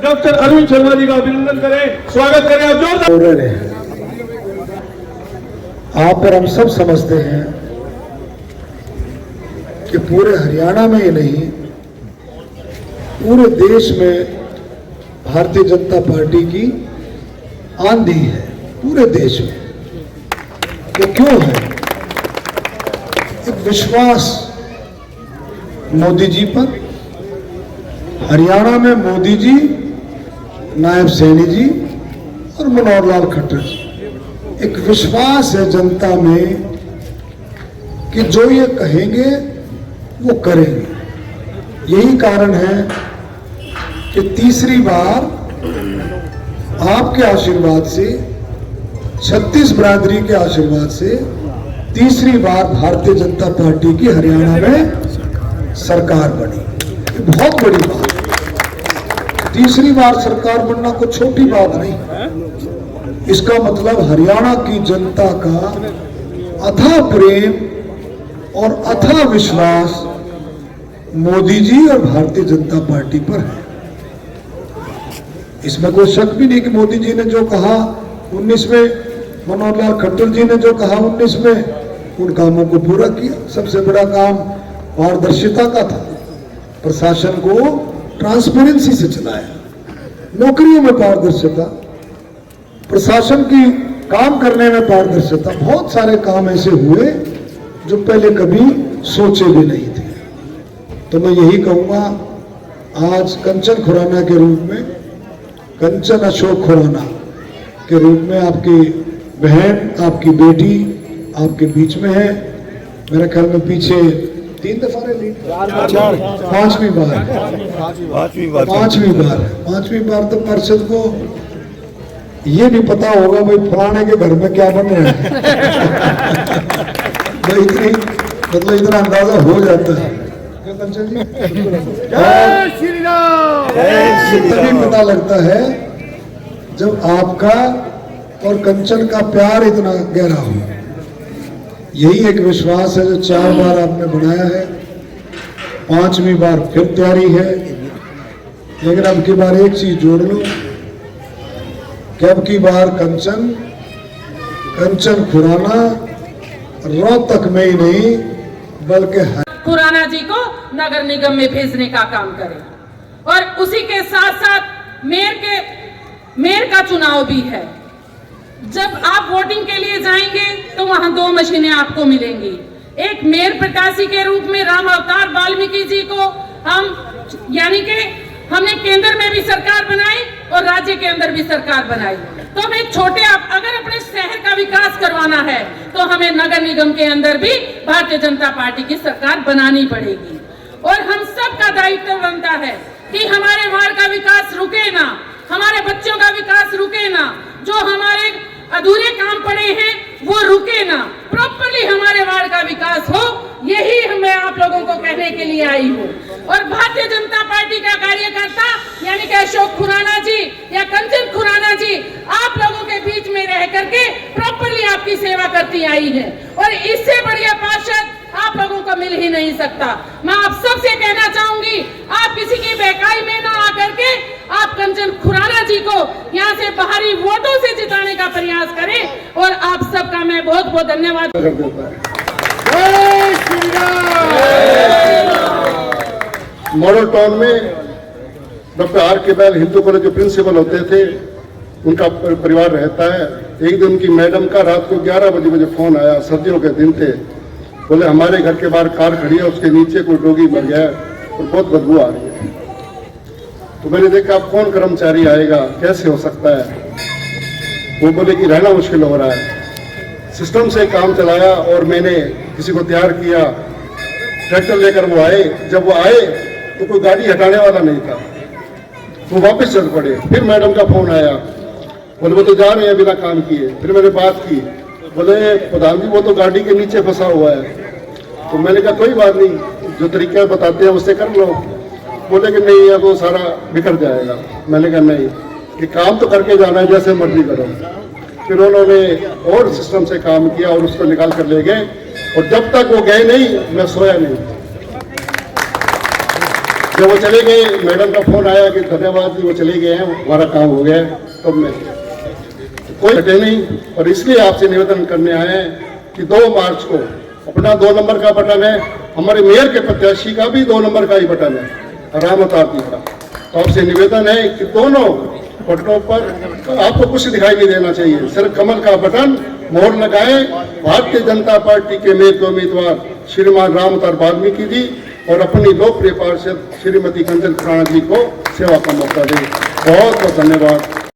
Doctor Arvind Sharma ji का अभिनंदन करें, स्वागत करें आप जोरदार। आप और हम सब समझते हैं कि पूरे हरियाणा में ही नहीं, पूरे देश में भारतीय जनता पार्टी की आंधी है, पूरे देश में। तो क्यों है? एक विश्वास मोदी जी पर, हरियाणा में मोदी जी, नायब सैनी जी और मनोहर लाल खट्टर जी, एक विश्वास है जनता में कि जो ये कहेंगे वो करेंगे। यही कारण है कि तीसरी बार आपके आशीर्वाद से, 36 बिरादरी के आशीर्वाद से तीसरी बार भारतीय जनता पार्टी की हरियाणा में सरकार बनी। ये बहुत बड़ी बात है। तीसरी बार सरकार बनना कोई छोटी बात नहीं। इसका मतलब हरियाणा की जनता का अथाह प्रेम और अथाह विश्वास मोदी जी और भारतीय जनता पार्टी पर है। इसमें कोई शक भी नहीं कि मोदी जी ने जो कहा 19 में, मनोहर लाल खट्टर जी ने जो कहा 19 में, उन कामों को पूरा किया। सबसे बड़ा काम पारदर्शिता का था, प्रशासन को ट्रांसपेरेंसी से चलाया, नौकरियों में पारदर्शिता, प्रशासन की काम करने में पारदर्शिता। बहुत सारे काम ऐसे हुए जो पहले कभी सोचे भी नहीं थे। तो मैं यही कहूंगा, आज कंचन खुराना के रूप में, कंचन अशोक खुराना के रूप में आपकी बहन, आपकी बेटी आपके बीच में है। मेरे ख्याल में पीछे 3 दफा रैली, 5वीं बार तो परिषद को ये भी पता होगा भाई फलाने के घर में क्या बन रहा है। भाई इतनी मतलब इतना अंदाजा हो जाता है। तभी पता लगता है जब आपका और कंचन का प्यार इतना गहरा हो। यही एक विश्वास है जो 4 बार आपने बनाया है, 5वीं बार फिर तैयारी है। लेकिन अब की बार एक चीज जोड़ लो कि अब की बार कंचन खुराना रोहतक में ही नहीं बल्कि खुराना जी को नगर निगम में भेजने का काम करें। और उसी के साथ साथ मेयर का चुनाव भी है। जब आप वोटिंग के लिए जाएंगे तो वहां 2 मशीनें आपको मिलेंगी। एक मेयर प्रत्याशी के रूप में राम अवतार वाल्मीकि जी को हम, यानी कि हमने केंद्र में भी सरकार बनाई और राज्य के अंदर भी सरकार बनाई। तो हमें अगर अपने शहर का विकास करवाना है तो हमें नगर निगम के अंदर भी भारतीय जनता पार्टी की सरकार बनानी पड़ेगी। और हम सब का दायित्व बनता है कि हमारे वार्ड का विकास रुके ना, हमारे बच्चों का विकास रुके ना, जो हमारे अधूरे काम पड़े हैं वो रुके ना, प्रॉपर्ली हमारे वार्ड का विकास हो। यही मैं आप लोगों को कहने के लिए आई हूँ। और भारतीय जनता पार्टी का कार्यकर्ता यानी कि अशोक खुराना जी या कंचन खुराना जी आप लोगों के बीच में रह करके प्रॉपर्ली आपकी सेवा करती आई है। और इससे बढ़िया पार्षद आप लोगों को मिल ही नहीं सकता। मैं आप सबसे कहना चाहूंगी, आप किसी की बहकाई में ना आकर के आप कंचन खुराना जी को यहाँ से बाहरी वोटों से जिताने का प्रयास करें। और आप सबका मैं बहुत बहुत धन्यवाद। मॉडल टाउन में डॉक्टर आर के बैल हिंदू कॉलेज जो प्रिंसिपल होते थे, उनका परिवार रहता है। एक दिन उनकी मैडम का रात को 11 बजे मुझे फोन आया, सर्दियों के दिन थे। बोले हमारे घर के बाहर कार खड़ी है, उसके नीचे कोई रोगी मर गया है और बहुत बदबू आ रही है। तो मैंने देखा अब कौन कर्मचारी आएगा, कैसे हो सकता है। वो बोले कि रहना मुश्किल हो रहा है। सिस्टम से काम चलाया और मैंने किसी को तैयार किया, ट्रैक्टर लेकर वो आए। जब वो आए तो कोई गाड़ी हटाने वाला नहीं था, वो वापस चल पड़े। फिर मैडम का फोन आया, बोले वो तो जा रहे हैं बिना काम किए। फिर मैंने बात की, बोले प्रधान जी वो तो गाड़ी के नीचे फंसा हुआ है। तो मैंने कहा कोई बात नहीं, जो तरीका बताते हैं उससे कर लो। बोले कि नहीं अब वो सारा बिखर जाएगा। मैंने कहा नहीं, कि काम तो करके जाना है, जैसे मर्जी करो। फिर उन्होंने और सिस्टम से काम किया और उसको निकाल कर ले गए। और जब तक वो गए नहीं मैं सोया नहीं। जब वो चले गए, मैडम का फोन आया कि धन्यवाद जी वो चले गए हैं, हमारा काम हो गया है, तब मैं कोई हटे नहीं। और इसलिए आपसे निवेदन करने आए हैं कि 2 मार्च को अपना 2 नंबर का बटन है, हमारे मेयर के प्रत्याशी का भी 2 नंबर का ही बटन है, राम अवतार जी का। तो आपसे निवेदन है कि दोनों बटनों पर आपको कुछ दिखाई नहीं देना चाहिए, सिर्फ कमल का बटन मोहर लगाएं। भारतीय जनता पार्टी के मेयर के उम्मीदवार श्रीमान राम अवतार वाल्मीकि जी और अपनी लोकप्रिय पार्षद श्रीमती कंचन खुराना जी को सेवा का मौका दें। बहुत बहुत धन्यवाद।